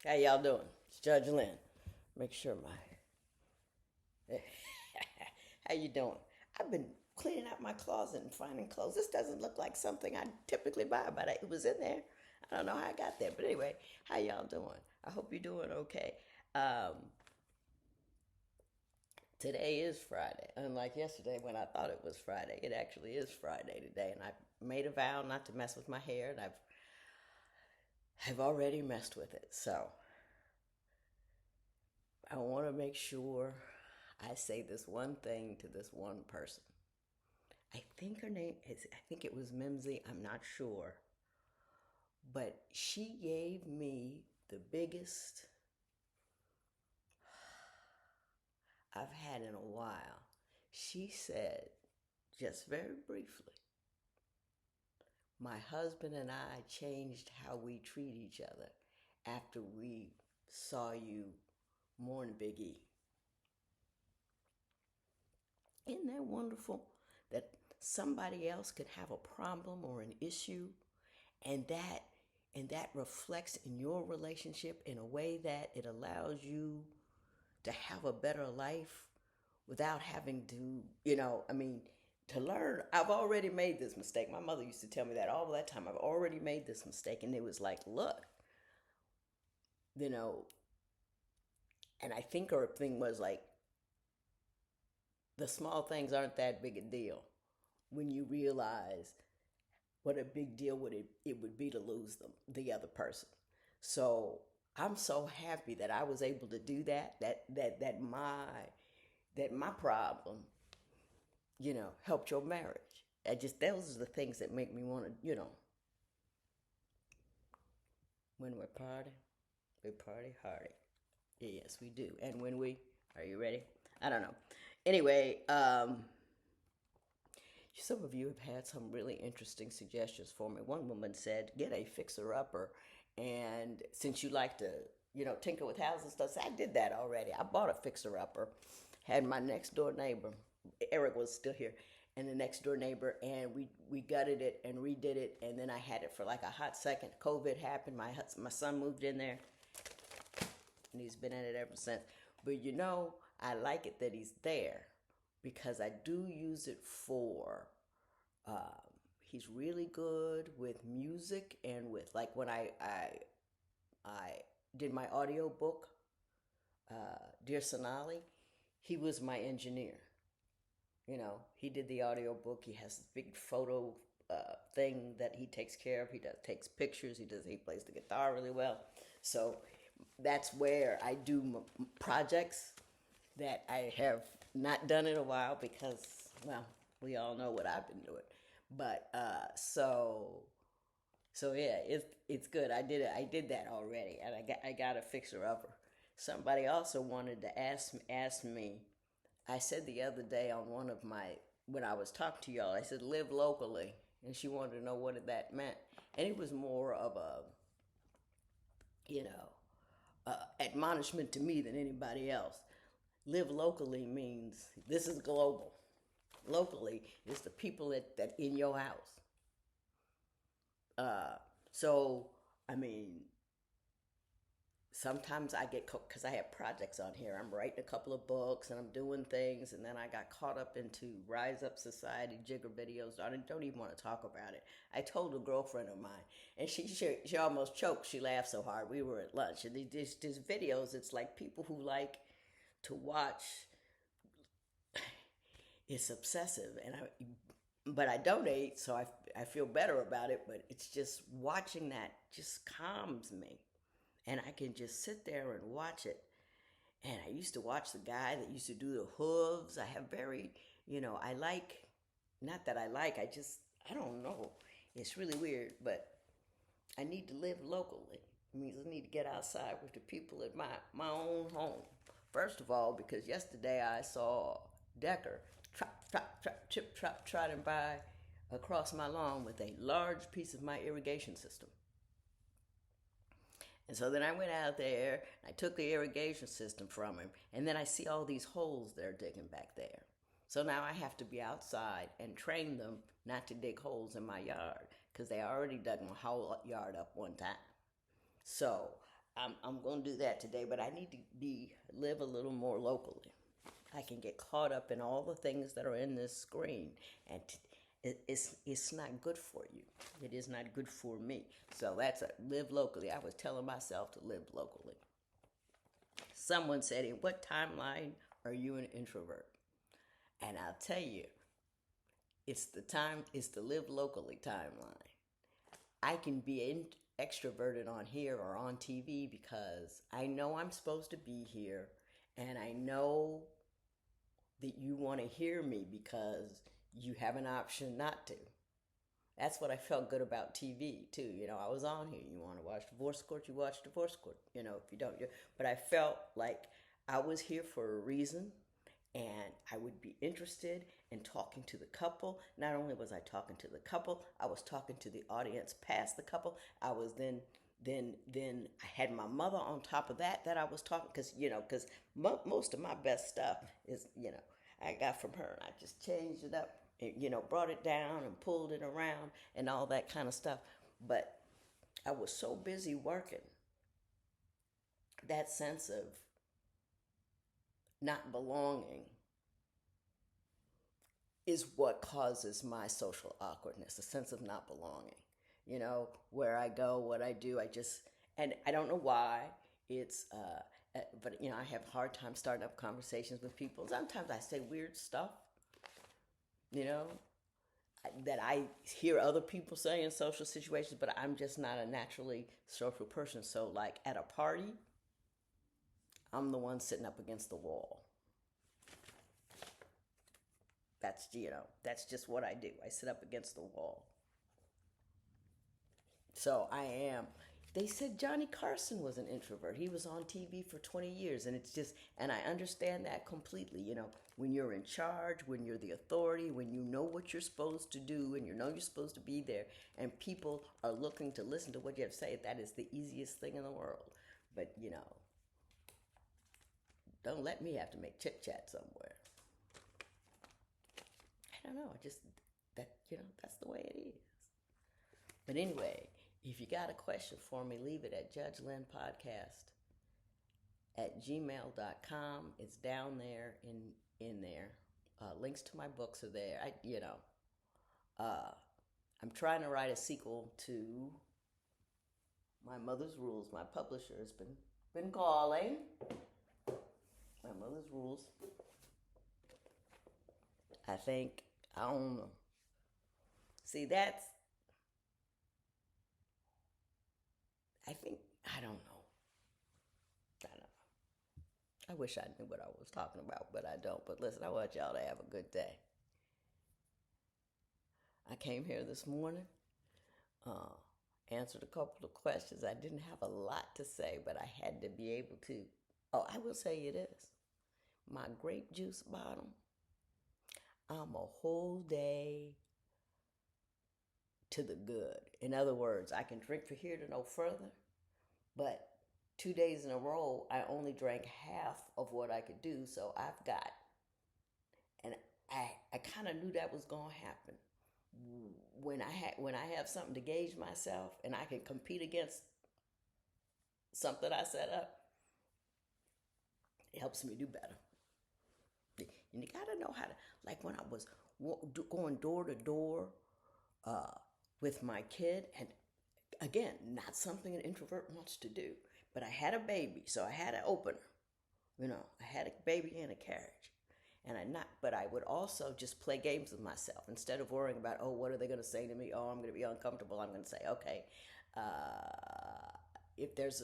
How y'all doing? It's Judge Lynn. Make sure my. How you doing? I've been cleaning out my closet and finding clothes. This doesn't look like something I typically buy, but it was in there. I don't know how I got there, but anyway, how y'all doing? I hope you're doing okay. Um, Today is Friday. Unlike yesterday when I thought it was Friday, it actually is Friday today, and I made a vow not to mess with my hair, and I've already messed with it. So I want to make sure I say this one thing to this one person. I think her name is, I think it was Mimsy, I'm not sure. But she gave me the biggest I've had in a while. She said, just very briefly, my husband and I changed how we treat each other after we saw you mourn Big E. Isn't that wonderful that somebody else could have a problem or an issue and that reflects in your relationship in a way that it allows you to have a better life without having to, to learn. I've already made this mistake. My mother used to tell me that all that time. I've already made this mistake. And it was like, look, you know, and I think her thing was like, the small things aren't that big a deal when you realize what a big deal it would be to lose the other person. So I'm so happy that I was able to do that. That my problem, helped your marriage. I just those are the things that make me want to, when we party hardy. Yes, we do. And when we, are you ready? I don't know. Anyway, some of you have had some really interesting suggestions for me. One woman said, get a fixer upper. And since you like to, tinker with houses and stuff, so I did that already. I bought a fixer upper, had my next door neighbor, Eric was still here, and the next door neighbor, and we gutted it and redid it. And then I had it for like a hot second. COVID happened. My son moved in there, and he's been at it ever since. But I like it that he's there because I do use it for. He's really good with music and with like when I did my audio book, Dear Sonali. He was my engineer. He did the audio book. He has this big photo thing that he takes care of. He takes pictures. He plays the guitar really well. So that's where I do projects that I have not done in a while because, well, we all know what I've been doing. But so yeah, it's good. I did it. I did that already, and I got a fixer upper. Somebody also wanted to ask me. I said the other day on one of my when I was talking to y'all, I said live locally, and she wanted to know what that meant, and it was more of a, you know, admonishment to me than anybody else. Live locally means this is global. Locally is the people that in your house. Uh, so I mean, sometimes I get because I have projects on here. I'm writing a couple of books and I'm doing things, and then I got caught up into Rise Up Society jigger videos. I don't even want to talk about it. I told a girlfriend of mine, and she almost choked. She laughed so hard. We were at lunch, and these videos. It's like people who like to watch. It's obsessive, but I donate, so I feel better about it. But it's just watching that just calms me, and I can just sit there and watch it. And I used to watch the guy that used to do the hooves. I have very, I like, not that I like, I don't know. It's really weird, but I need to live locally. It means I need to get outside with the people at my own home. First of all, because yesterday I saw Decker trotting by across my lawn with a large piece of my irrigation system. And so then I went out there, I took the irrigation system from him, and then I see all these holes they're digging back there. So now I have to be outside and train them not to dig holes in my yard because they already dug my whole yard up one time. So I'm going to do that today, but I need to live a little more locally. I can get caught up in all the things that are in this screen, and it's not good for you. It is not good for me. So that's live locally. I was telling myself to live locally. Someone said, "In what timeline are you an introvert?" And I'll tell you, it's the live locally timeline. I can be extroverted on here or on TV because I know I'm supposed to be here, and I know that you want to hear me because you have an option not to. That's what I felt good about TV too. I was on here. You want to watch Divorce Court, you watch Divorce Court. If you don't, but I felt like I was here for a reason, and I would be interested in talking to the couple. Not only was I talking to the couple, I was talking to the audience past the couple. I was then I had my mother on top of that I was talking, because most of my best stuff is I got from her, and I just changed it up, and, brought it down and pulled it around and all that kind of stuff. But I was so busy working, that sense of not belonging is what causes my social awkwardness, a sense of not belonging. Where I go, what I do, and I don't know why. But I have a hard time starting up conversations with people. Sometimes I say weird stuff, that I hear other people say in social situations, but I'm just not a naturally social person. So, like at a party, I'm the one sitting up against the wall. That's just what I do. I sit up against the wall. So I am. They said Johnny Carson was an introvert. He was on TV for 20 years, and and I understand that completely. When you're in charge, when you're the authority, when you know what you're supposed to do, and you're supposed to be there, and people are looking to listen to what you have to say, that is the easiest thing in the world. But, don't let me have to make chit chat somewhere. I don't know. That's the way it is. But anyway, if you got a question for me, leave it at judgelynpodcast@gmail.com. It's down there in there. Links to my books are there. I'm trying to write a sequel to My Mother's Rules. My publisher has been calling. My Mother's Rules. I don't know. See, I don't know. I wish I knew what I was talking about, but I don't. But listen, I want y'all to have a good day. I came here this morning, answered a couple of questions. I didn't have a lot to say, but I had to be able to. Oh, I will say it is. My grape juice bottle, I'm a whole day to the good. In other words, I can drink from here to no further, but 2 days in a row, I only drank half of what I could do, so I've got, and I kind of knew that was going to happen. When I have something to gauge myself, and I can compete against something I set up, it helps me do better. And you got to know how to, like when I was going door to door with my kid, and again, not something an introvert wants to do, but I had a baby, so I had an opener. I had a baby in a carriage. But I would also just play games with myself instead of worrying about, oh, what are they going to say to me? Oh, I'm going to be uncomfortable. I'm going to say, okay, if there's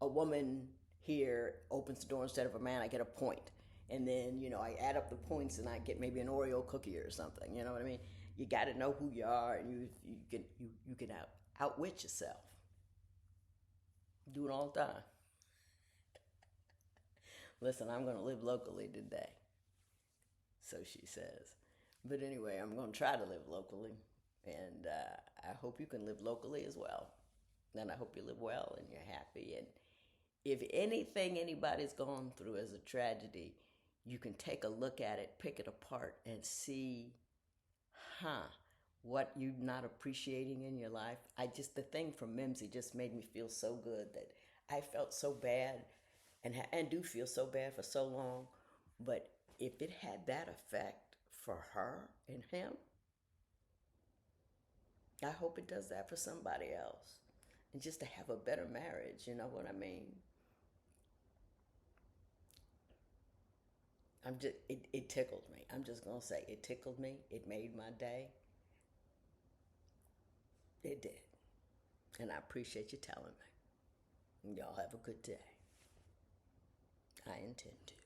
a woman here opens the door instead of a man, I get a point. And then, I add up the points and I get maybe an Oreo cookie or something. You know what I mean? You got to know who you are, and you can outwit yourself. Do it all the time. Listen, I'm going to live locally today. So she says. But anyway, I'm going to try to live locally. And I hope you can live locally as well. And I hope you live well and you're happy. And if anything anybody's gone through as a tragedy, you can take a look at it, pick it apart, and see, what you're not appreciating in your life. The thing from Mimsy just made me feel so good that I felt so bad, and do feel so bad for so long. But if it had that effect for her and him, I hope it does that for somebody else. And just to have a better marriage, you know what I mean? It tickled me. I'm just gonna say it tickled me. It made my day. It did. And I appreciate you telling me. Y'all have a good day. I intend to.